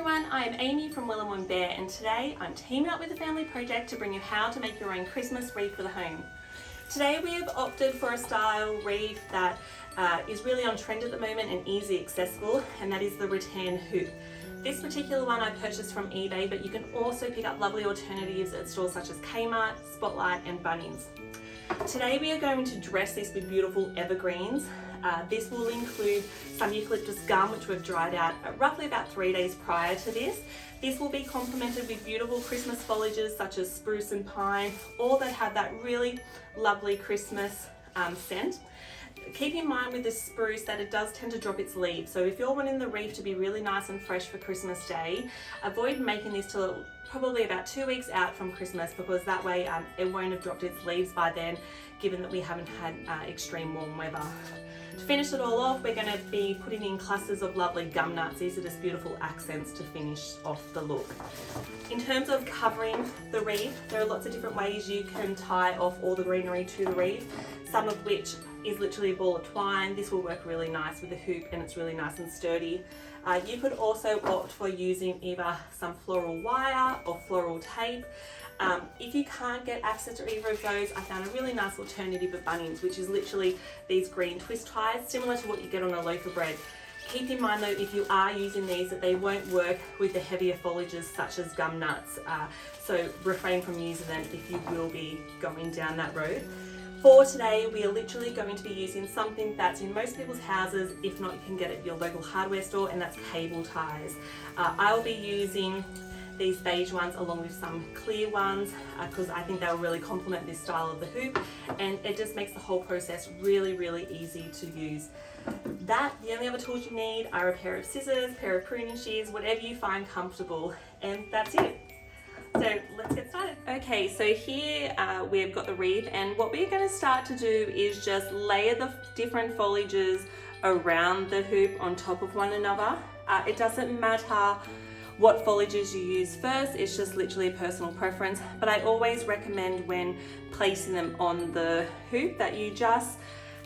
everyone, I am Amy from Willow and Bear, and today I'm teaming up with a family project to bring you how to make your own Christmas wreath for the home. Today we have opted for a style wreath that is really on trend at the moment and easy accessible, and that is the rattan hoop. This particular one I purchased from eBay, but you can also pick up lovely alternatives at stores such as Kmart, Spotlight and Bunnings. Today we are going to dress this with beautiful evergreens. This will include some eucalyptus gum, which we've dried out roughly about 3 days prior to this. This will be complemented with beautiful Christmas foliages such as spruce and pine, all that have that really lovely Christmas scent. Keep in mind with the spruce that it does tend to drop its leaves, so if you're wanting the wreath to be really nice and fresh for Christmas Day, avoid making this till probably about 2 weeks out from Christmas, because that way it won't have dropped its leaves by then, given that we haven't had extreme warm weather. To finish it all off, we're going to be putting in clusters of lovely gum nuts. These are just beautiful accents to finish off the look. In terms of covering the wreath, there are lots of different ways you can tie off all the greenery to the wreath, some of which is literally a ball of twine. This will work really nice with the hoop and it's really nice and sturdy. You could also opt for using either some floral wire or floral tape. If you can't get access to either of those, I found a really nice alternative at Bunnings, which is literally these green twist ties, similar to what you get on a loaf of bread. Keep in mind though, if you are using these, that they won't work with the heavier foliages such as gum nuts, so refrain from using them if you will be going down that road. For today, we are literally going to be using something that's in most people's houses. If not, you can get it at your local hardware store, and that's cable ties. I'll be using these beige ones along with some clear ones because I think they'll really complement this style of the hoop, and it just makes the whole process really easy to use. The only other tools you need are a pair of scissors, pair of pruning shears, whatever you find comfortable, and that's it. So let's get started. Okay, so here we've got the wreath, and what we're going to start to do is just layer the different foliages around the hoop on top of one another. It doesn't matter what foliages you use first, it's just literally a personal preference, but I always recommend when placing them on the hoop that you just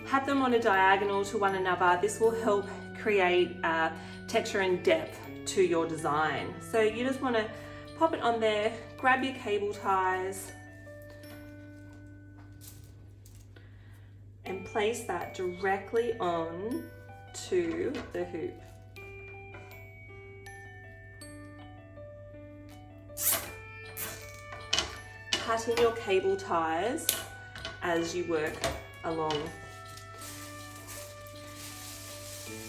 have them on a diagonal to one another. This will help create texture and depth to your design. So you just want to pop it on there, grab your cable ties and place that directly on to the hoop. Cut in your cable ties as you work along.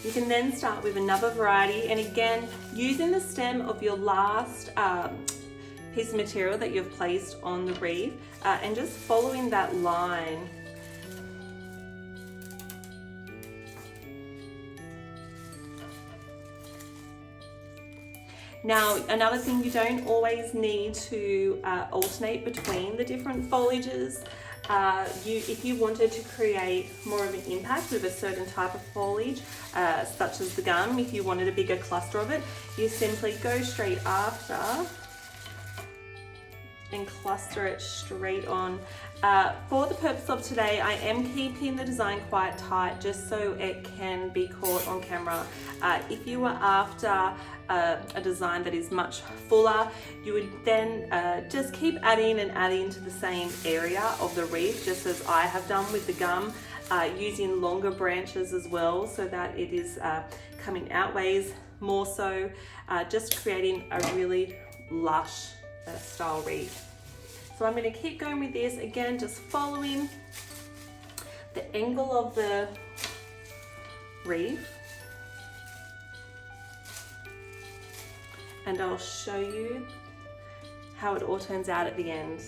You can then start with another variety, and again using the stem of your last piece of material that you've placed on the wreath and just following that line. Now, another thing, you don't always need to alternate between the different foliages. If you wanted to create more of an impact with a certain type of foliage, such as the gum, if you wanted a bigger cluster of it, you simply go straight after and cluster it straight on. For the purpose of today, I am keeping the design quite tight just so it can be caught on camera. If you were after a design that is much fuller, you would then just keep adding and adding to the same area of the wreath, just as I have done with the gum, using longer branches as well so that it is coming outways more so, just creating a really lush style wreath. So I'm going to keep going with this, again just following the angle of the wreath, and I'll show you how it all turns out at the end.